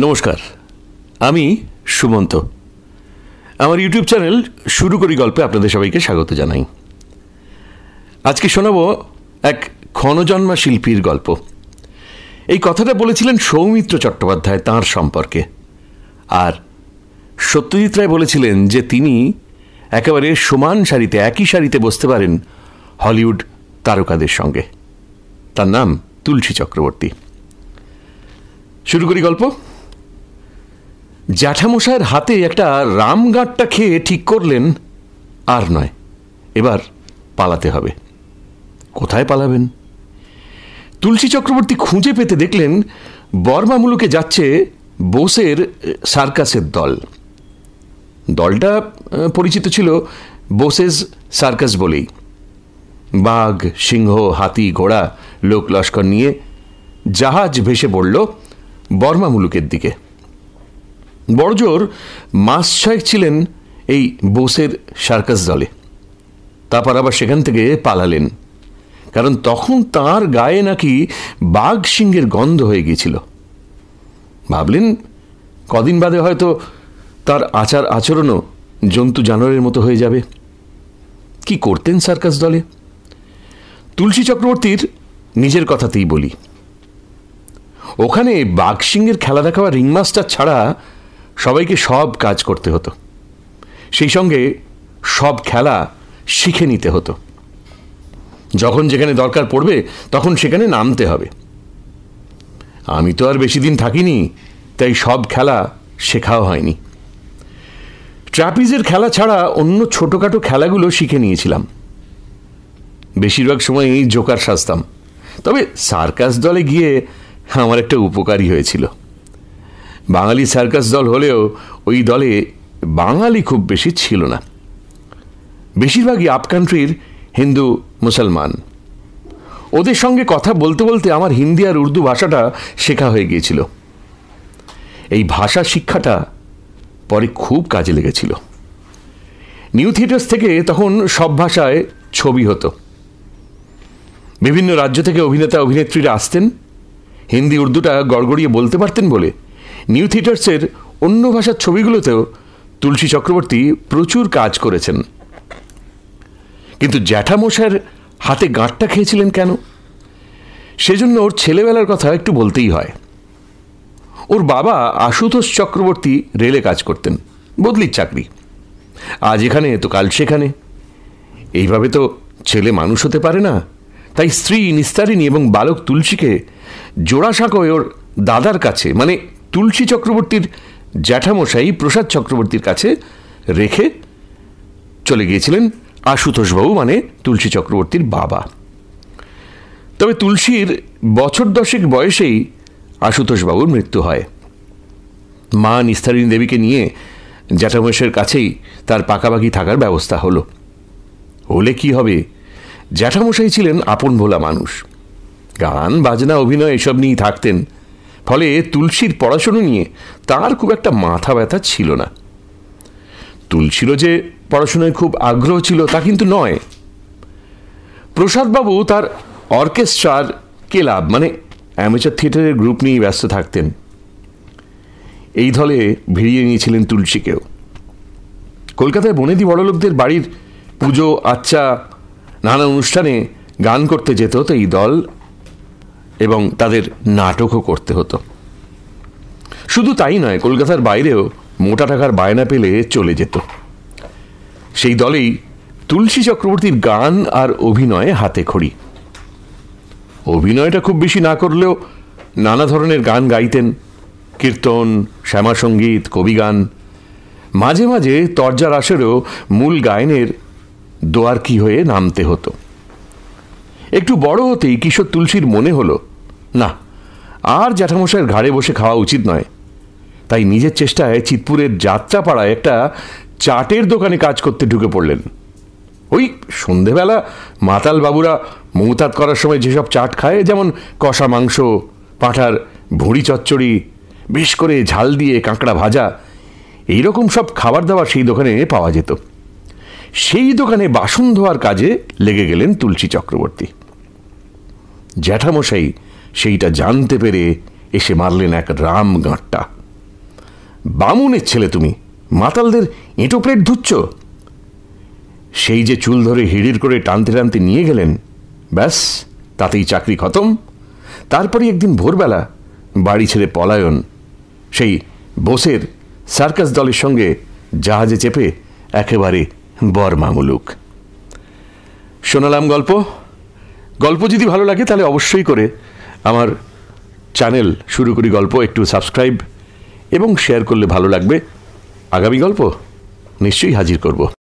নমস্কার, আমি সুমন্ত। আমার ইউটিউব চ্যানেল শুরু করি গল্পে আপনাদের সবাইকে স্বাগত জানাই। আজকে শোনাবো এক ক্ষণজন্মা শিল্পীর গল্প। এই কথাটা বলেছিলেন সৌমিত্র চট্টোপাধ্যায় তাঁর সম্পর্কে, আর সত্যজিৎ রায় বলেছিলেন যে তিনি একেবারে সমান সারিতে, একই সারিতে বসতে পারেন হলিউড তারকাদের সঙ্গে। তার নাম তুলসী চক্রবর্তী। শুরু করি গল্প। জ্যাঠামশায়ের হাতে একটা রামগাঁটটা খেয়ে ঠিক করলেন আর নয়, এবার পালাতে হবে। কোথায় পালাবেন? তুলসী চক্রবর্তী খুঁজে পেতে দেখলেন বর্মা মুলুকে যাচ্ছে বোসের সার্কাসের দল। দলটা পরিচিত ছিল বোসেস সার্কাস বলেই। বাঘ, সিংহ, হাতি, ঘোড়া, লোক লস্কর নিয়ে জাহাজ ভেসে পড়ল বর্মা মুলুকের দিকে। বড়জোর মাস 6 ছিলেন এই বোসের সার্কাস দলে। তারপর আবার সেখান থেকে পালালেন, কারণ তখন তার গায়ে নাকি বাঘ সিংহের গন্ধ হয়ে গিয়েছিল। ভাবলেন কদিন বাদে হয়তো তার আচার আচরণও জন্তু জানোয়ারের মতো হয়ে যাবে। কি করতেন সার্কাস দলে? তুলসী চক্রবর্তীর নিজের কথাতেই বলি, ওখানে বাঘ সিংহের খেলা দেখাবার রিংমাস্টার ছাড়া সবাইকে সব কাজ করতে হতো, সেই সঙ্গে সব খেলা শিখে নিতে হতো। যখন যেখানে দরকার পড়বে তখন সেখানে নামতে হবে। আমি তো আর বেশি দিন থাকিনি, তাই সব খেলা শেখাও হয়নি। ট্র্যাপিজের খেলা ছাড়া অন্য ছোটখাটো খেলাগুলো শিখে নিয়েছিলাম। বেশিরভাগ সময় জোকার সাজতাম। তবে সার্কাস দলে গিয়ে আমার একটা উপকারই হয়েছিল। বাঙালি সার্কাস দল হলেও ওই দলে বাঙালি খুব বেশি ছিল না। বেশিরভাগই আপকান্ট্রির হিন্দু মুসলমান। ওদের সঙ্গে কথা বলতে বলতে আমার হিন্দি আর উর্দু ভাষাটা শেখা হয়ে গিয়েছিল। এই ভাষা শিক্ষাটা পরে খুব কাজে লেগেছিল। নিউ থিয়েটার্স থেকে তখন সব ভাষায় ছবি হতো। বিভিন্ন রাজ্য থেকে অভিনেতা অভিনেত্রীরা আসতেন। হিন্দি উর্দুটা গড়গড়িয়ে বলতে পারতেন বলে নিউ থিয়েটার্সের অন্য ভাষার ছবিগুলোতেও তুলসী চক্রবর্তী প্রচুর কাজ করেছেন। কিন্তু জ্যাঠামশায়ের হাতে গাঁটটা খেয়েছিলেন কেন? সেজন্য ওর ছেলেবেলার কথা একটু বলতেই হয়। ওর বাবা আশুতোষ চক্রবর্তী রেলে কাজ করতেন, বদলির চাকরি। আজ এখানে তো কাল সেখানে। এইভাবে তো ছেলে মানুষ হতে পারে না। তাই স্ত্রী নিস্তারিণী এবং বালক তুলসীকে জোড়াসাঁকোয় ওর দাদার কাছে, মানে তুলসী চক্রবর্তীর জ্যাঠামশাই প্রসাদ চক্রবর্তীর কাছে রেখে চলে গিয়েছিলেন আশুতোষবাবু, মানে তুলসী চক্রবর্তীর বাবা। তবে তুলসীর বছর 10 বয়সেই আশুতোষবাবুর মৃত্যু হয়। মা নিস্তারিণী দেবীকে নিয়ে জ্যাঠামশাইয়ের কাছেই তার পাকাপাকি থাকার ব্যবস্থা হলো। হলে কি হবে, জ্যাঠামশাই ছিলেন আপন ভোলা মানুষ। গান বাজনা অভিনয় এসব নিয়েই থাকতেন। ফলে তুলসীর পড়াশুনো নিয়ে তার খুব একটা মাথা ব্যথা ছিল না। তুলসীরও যে পড়াশোনায় খুব আগ্রহ ছিল তা কিন্তু নয়। প্রসাদবাবু তার অর্কেস্ট্রার ক্লাব, মানে অ্যামেচার থিয়েটারের গ্রুপ নিয়ে ব্যস্ত থাকতেন। এই দলে ভিড়িয়ে নিয়েছিলেন তুলসীকেও। কলকাতায় বনেদি বড়লোকদের বাড়ির পুজো আচ্চা নানা অনুষ্ঠানে গান করতে যেতে হতো এই দল, এবং তাদের নাটকও করতে হতো। শুধু তাই নয়, কলকাতার বাইরেও মোটা টাকার বায়না পেলে চলে যেত। সেই দলেই তুলসী চক্রবর্তীর গান আর অভিনয়ে হাতে খড়ি। অভিনয়টা খুব বেশি না করলেও নানা ধরনের গান গাইতেন। কীর্তন, শ্যামাসঙ্গীত, কবিগান। মাঝে মাঝে তরজা রাসেরও মূল গায়নের দোয়ারকি হয়ে নামতে হতো। একটু বড় হতেই কিশোর তুলসীর মনে হলো, না, আর জ্যাঠামশাইয়ের ঘাড়ে বসে খাওয়া উচিত নয়। তাই নিজের চেষ্টায় চিতপুরের যাত্রাপাড়ায় একটা চাটের দোকানে কাজ করতে ঢুকে পড়লেন। ওই সন্ধেবেলা মাতাল বাবুরা মৌতাত করার সময় যেসব চাট খায়, যেমন কষা মাংস, পাঁঠার ভুঁড়ি চচ্চড়ি, বেশ করে ঝাল দিয়ে কাঁকড়া ভাজা, এইরকম সব খাবার দাবার সেই দোকানে পাওয়া যেত। সেই দোকানে বাসন ধোয়ার কাজে লেগে গেলেন তুলসী চক্রবর্তী। জ্যাঠামশাই সেইটা জানতে পেরে এসে মারলেন এক রাম গাঁটটা। বামুনের ছেলে তুমি, মাতালদের এঁটো প্লেট ধুচ্ছ? সেই যে চুল ধরে হিড়ির করে টানতে টানতে নিয়ে গেলেন, ব্যাস তাতেই চাকরি খতম। তারপরই একদিন ভোরবেলা বাড়ি ছেড়ে পলায়ন, সেই বোসের সার্কাস দলের সঙ্গে জাহাজে চেপে একেবারে বর্মা মুলুক। শোনালাম গল্প। গল্প যদি ভালো লাগে তাহলে অবশ্যই করে আমার চ্যানেল শুরু করি গল্প একটু সাবস্ক্রাইব এবং শেয়ার করলে ভালো লাগবে। আগামী গল্প নিশ্চয়ই হাজির করব।